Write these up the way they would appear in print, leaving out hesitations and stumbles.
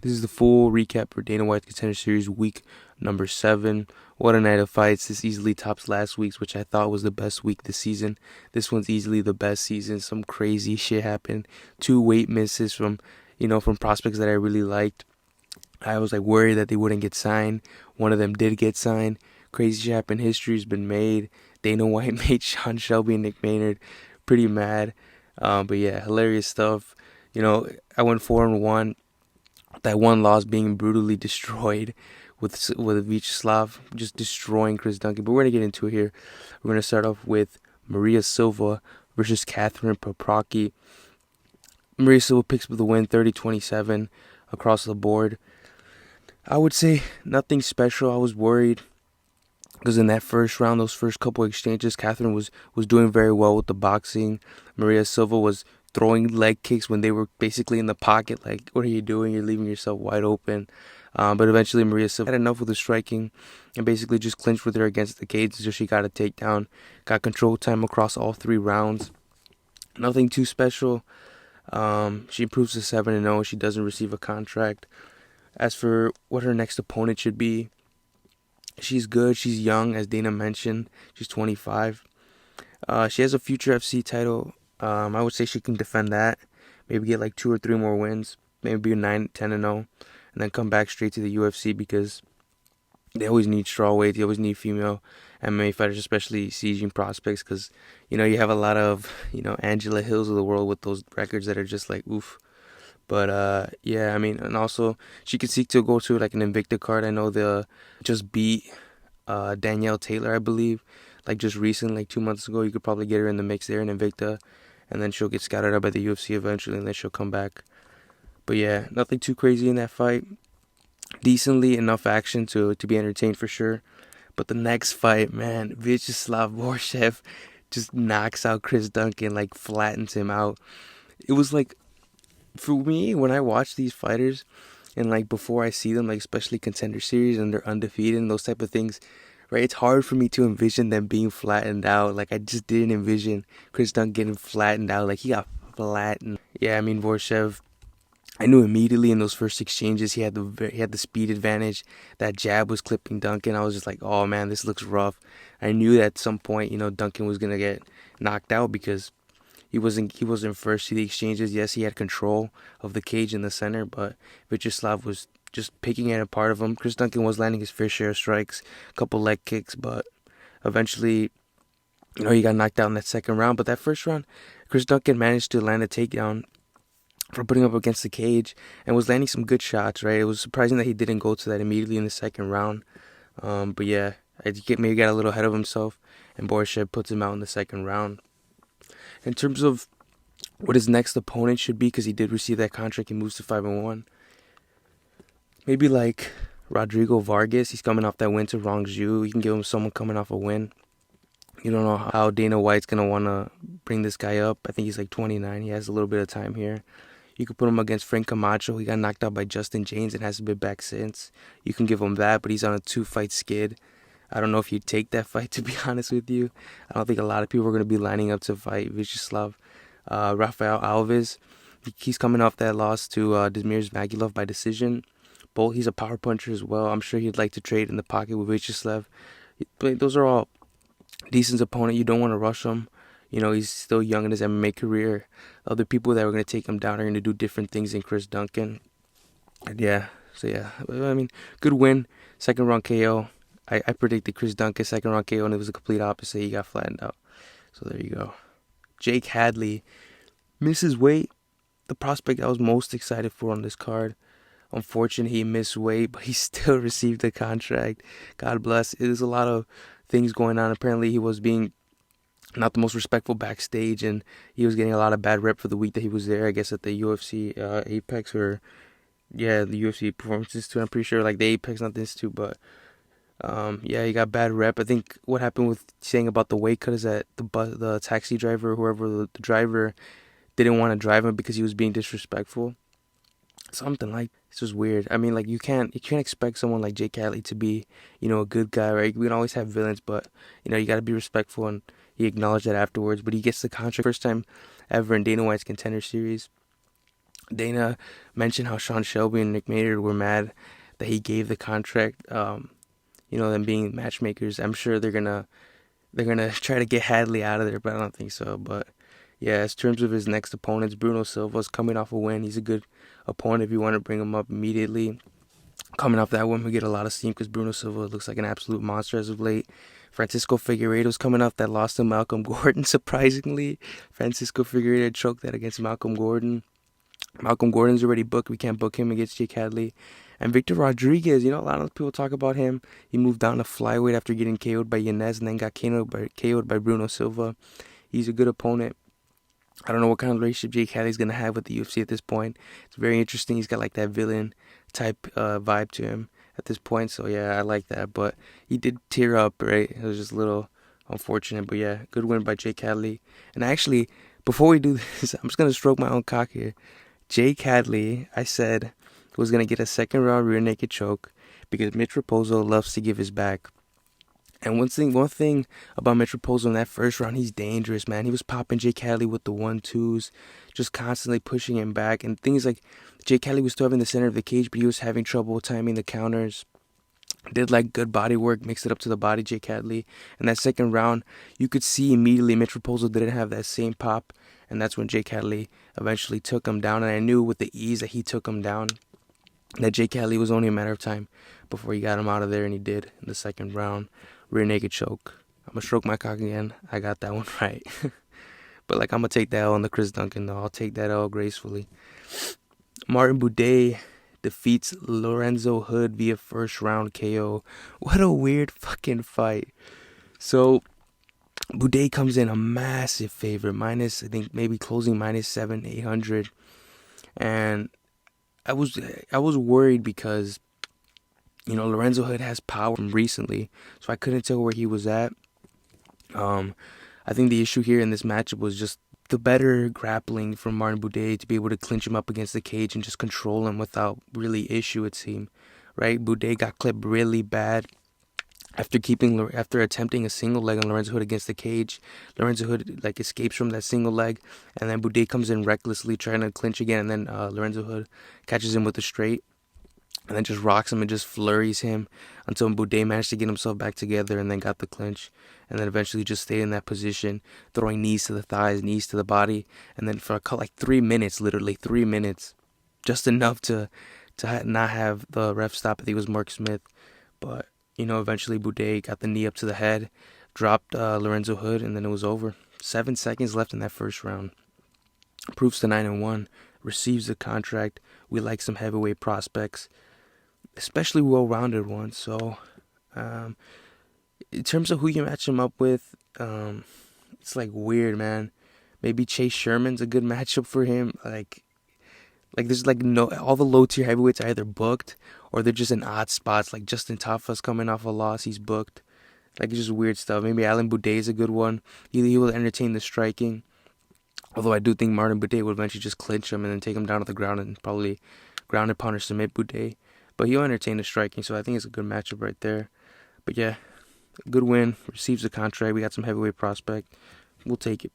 This is the full recap for Dana White's Contender Series week number 7. What a night of fights. This easily tops last week's, which I thought was the best week this season. This one's easily the best season. Some crazy shit happened. 2 weight misses from prospects that I really liked. I was like worried that they wouldn't get signed. One of them did get signed. Crazy shit happened. History's been made. Dana White made Sean Shelby and Nick Maynard pretty mad. But yeah, hilarious stuff. I went 4-1. That one loss being brutally destroyed with Viacheslav just destroying Chris Duncan. But we're going to get into it here. We're going to start off with Maria Silva versus Kathryn Paproki. Maria Silva picks up the win 30-27 across the board. I would say nothing special. I was worried because in that first round, those first couple exchanges, Kathryn was doing very well with the boxing. Maria Silva was throwing leg kicks when they were basically in the pocket. Like, what are you doing? You're leaving yourself wide open. But eventually Maria Silva had enough with the striking and basically just clinched with her against the cage until she got a takedown. Got control time across all 3 rounds. Nothing too special. She improves to 7-0. She doesn't receive a contract. As for what her next opponent should be, she's good. She's young, as Dana mentioned. She's 25. She has a future FC title. I would say she can defend that. Maybe get like 2 or 3 more wins. Maybe be 9-10-0. And then come back straight to the UFC because they always need strawweight. They always need female MMA fighters, especially sieging prospects. Because, you have a lot of, Angela Hills of the world with those records that are just like, oof. But, yeah, and also she could seek to go to like an Invicta card. I know they just beat Danielle Taylor, I believe. Like just recently, like 2 months ago. You could probably get her in the mix there in Invicta. And then she'll get scouted out by the UFC eventually, and then she'll come back. But yeah, nothing too crazy in that fight. Decently enough action to be entertained for sure. But the next fight, man, Viacheslav Borshchev just knocks out Chris Duncan, like flattens him out. It was like, for me, when I watch these fighters, and like before I see them, like especially Contender Series and they're undefeated and those type of things, right? It's hard for me to envision them being flattened out. Like I just didn't envision Chris Duncan getting flattened out. Like he got flattened. Yeah, Borshchev, I knew immediately in those first exchanges he had the speed advantage. That jab was clipping Duncan. I was just like, oh man, this looks rough. I knew that at some point, Duncan was gonna get knocked out because he wasn't first to the exchanges. Yes, he had control of the cage in the center, but Viacheslav was just picking it apart of him. Chris Duncan was landing his fair share of strikes, a couple leg kicks, but eventually, he got knocked out in that second round. But that first round, Chris Duncan managed to land a takedown from putting up against the cage and was landing some good shots, right? It was surprising that he didn't go to that immediately in the second round. But yeah, maybe got a little ahead of himself, and Borshchev puts him out in the second round. In terms of what his next opponent should be, because he did receive that contract, he moves to 5-1. Maybe like Rodrigo Vargas. He's coming off that win to Rongju. You can give him someone coming off a win. You don't know how Dana White's going to want to bring this guy up. I think he's like 29. He has a little bit of time here. You could put him against Frank Camacho. He got knocked out by Justin James and hasn't been back since. You can give him that, but he's on a 2-fight skid. I don't know if you'd take that fight, to be honest with you. I don't think a lot of people are going to be lining up to fight Viacheslav. Rafael Alves, he's coming off that loss to Damir Magulov by decision. He's a power puncher as well. I'm sure he'd like to trade in the pocket with Viacheslav. But those are all decent opponent. You don't want to rush him. He's still young in his MMA career. Other people that are going to take him down are going to do different things than Chris Duncan. And yeah, good win. Second round KO. I predicted Chris Duncan second round KO, and it was a complete opposite. He got flattened out. So there you go. Jake Hadley misses weight. The prospect I was most excited for on this card. Unfortunately, he missed weight, but he still received a contract. God bless. There's a lot of things going on. Apparently, he was being not the most respectful backstage, and he was getting a lot of bad rep for the week that he was there. I guess at the UFC Apex the UFC Performance Institute. I'm pretty sure like the Apex, not the Institute, but he got bad rep. I think what happened with saying about the weight cut is that the taxi driver, whoever the driver, didn't want to drive him because he was being disrespectful. Something like this was weird. You can't expect someone like Jake Hadley to be, a good guy, right? We can always have villains, but you got to be respectful, and he acknowledged that afterwards. But he gets the contract first time ever in Dana White's Contender Series. Dana mentioned how Sean Shelby and Nick Maynard were mad that he gave the contract. Them being matchmakers. I'm sure they're gonna try to get Hadley out of there, but I don't think so. But yeah, as terms of his next opponents, Bruno Silva's coming off a win. He's a good opponent if you want to bring him up immediately. Coming off that one, we get a lot of steam because Bruno Silva looks like an absolute monster as of late. Francisco Figueiredo's coming off that loss to Malcolm Gordon, surprisingly. Francisco Figueiredo choked that against Malcolm Gordon. Malcolm Gordon's already booked. We can't book him against Jake Hadley. And Victor Rodriguez, a lot of people talk about him. He moved down to flyweight after getting KO'd by Yanez and then got KO'd by Bruno Silva. He's a good opponent. I don't know what kind of relationship Jake Hadley's going to have with the UFC at this point. It's very interesting. He's got like that villain type vibe to him at this point. So yeah, I like that. But he did tear up, right? It was just a little unfortunate. But yeah, good win by Jake Hadley. And actually, before we do this, I'm just going to stroke my own cock here. Jake Hadley, I said, was going to get a second round rear naked choke because Mitch Raposo loves to give his back. And one thing about Mitch Raposo in that first round, he's dangerous, man. He was popping Jake Hadley with the 1-2s, just constantly pushing him back. And things like Jake Hadley was still having the center of the cage, but he was having trouble timing the counters. Did like good body work, mixed it up to the body, Jake Hadley. And that second round, you could see immediately Mitch Raposo didn't have that same pop. And that's when Jake Hadley eventually took him down. And I knew with the ease that he took him down, that Jake Hadley was only a matter of time before he got him out of there, and he did in the second round. Rear naked choke. I'm going to stroke my cock again. I got that one right. But I'm going to take that L on the Chris Duncan, though. I'll take that L gracefully. Martin Buday defeats Lorenzo Hood via first round KO. What a weird fucking fight. So, Buday comes in a massive favorite. I think maybe closing -700, 800. And I was worried because Lorenzo Hood has power from recently, so I couldn't tell where he was at. I think the issue here in this matchup was just the better grappling from Martin Buday to be able to clinch him up against the cage and just control him without really issue, it seemed. Right? Buday got clipped really bad after attempting a single leg on Lorenzo Hood against the cage. Lorenzo Hood escapes from that single leg, and then Buday comes in recklessly trying to clinch again, and then Lorenzo Hood catches him with a straight. And then just rocks him and just flurries him until Buday managed to get himself back together and then got the clinch. And then eventually just stayed in that position, throwing knees to the thighs, knees to the body. And then for 3 minutes, literally 3 minutes, just enough to not have the ref stop. I think it was Mark Smith. But, eventually Buday got the knee up to the head, dropped Lorenzo Hood, and then it was over. 7 seconds left in that first round. Proves to 9-1, receives the contract. We like some heavyweight prospects, especially well-rounded ones. So, in terms of who you match him up with, it's weird, man. Maybe Chase Sherman's a good matchup for him. There's no, all the low-tier heavyweights are either booked or they're just in odd spots. Like Justin Tafa's coming off a loss, he's booked. It's just weird stuff. Maybe Alan Buday is a good one. He will entertain the striking. Although I do think Martin Buday will eventually just clinch him and then take him down to the ground and probably ground and pound or submit Buday. But he'll entertain the striking, so I think it's a good matchup right there. But yeah, good win. Receives the contract. We got some heavyweight prospect. We'll take it.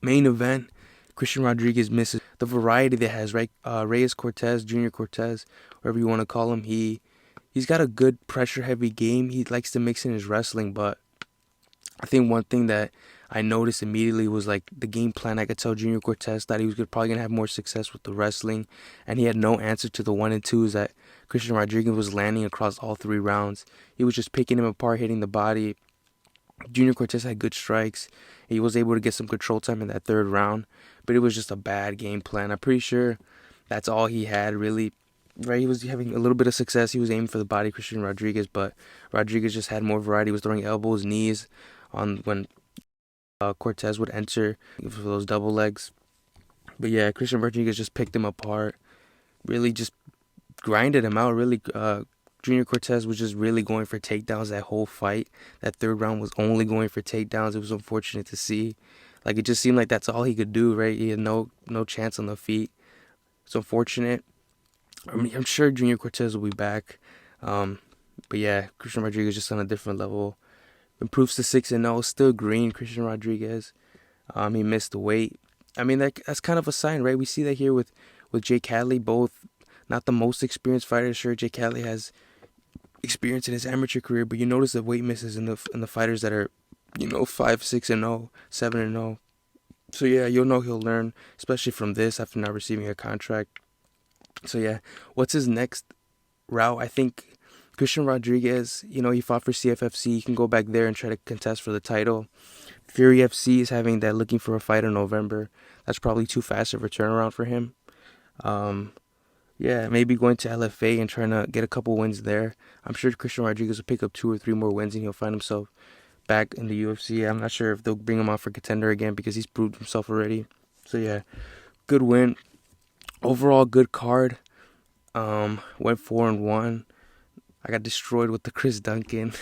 Main event, Christian Rodriguez misses the variety that has, right? Reyes Cortez, Junior Cortez, whatever you want to call him. He's got a good pressure-heavy game. He likes to mix in his wrestling, but I think one thing that I noticed immediately was the game plan. I could tell Junior Cortez that he was probably going to have more success with the wrestling, and he had no answer to the 1 and 2s that Christian Rodriguez was landing across all 3 rounds. He was just picking him apart, hitting the body. Junior Cortez had good strikes. He was able to get some control time in that 3rd round, but it was just a bad game plan. I'm pretty sure that's all he had, really. Right, he was having a little bit of success. He was aiming for the body, Christian Rodriguez, but Rodriguez just had more variety. He was throwing elbows, knees on when Cortez would enter for those double legs. But yeah, Christian Rodriguez just picked him apart. Really just grinded him out. Really, Junior Cortez was just really going for takedowns that whole fight. That 3rd round was only going for takedowns. It was unfortunate to see. It just seemed like that's all he could do, right? He had no chance on the feet. It's unfortunate. I'm sure Junior Cortez will be back. But yeah, Christian Rodriguez just on a different level. Improves to 6-0. Still green, Christian Rodriguez. He missed the weight. I mean, that's kind of a sign, right? We see that here with with Jake Hadley, both not the most experienced fighters. Sure, Jake Hadley has experience in his amateur career, but you notice the weight misses in the fighters that are, 5-6-0, 7-0. So yeah, you'll know he'll learn, especially from this after not receiving a contract. So yeah, what's his next route? I think Christian Rodriguez, he fought for CFFC. He can go back there and try to contest for the title. Fury FC is having that looking for a fight in November. That's probably too fast of a turnaround for him. Yeah, maybe going to LFA and trying to get a couple wins there. I'm sure Christian Rodriguez will pick up 2 or 3 more wins and he'll find himself back in the UFC. I'm not sure if they'll bring him on for Contender again because he's proved himself already. So yeah, good win. Overall, good card. Went 4-1. I got destroyed with the Chris Duncan,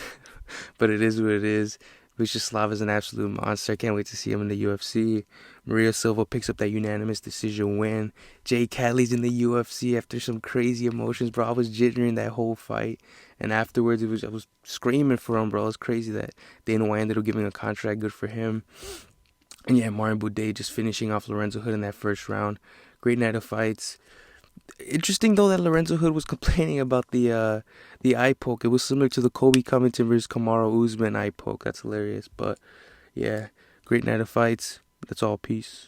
but it is what it is. Viacheslav is an absolute monster. I can't wait to see him in the UFC. Silva picks up that unanimous decision win. Jake Hadley's in the UFC after some crazy emotions, bro. I was jittering that whole fight. And afterwards, I was screaming for him, bro. It's crazy that Dana White ended up giving a contract. Good for him. And yeah, Buday just finishing off Lorenzo Hood in that first round. Great night of fights. Interesting though that Lorenzo Hood was complaining about the eye poke. It was similar to the Kobe Covington versus Kamaru Usman eye poke. That's hilarious. But yeah, great night of fights. That's all. Peace.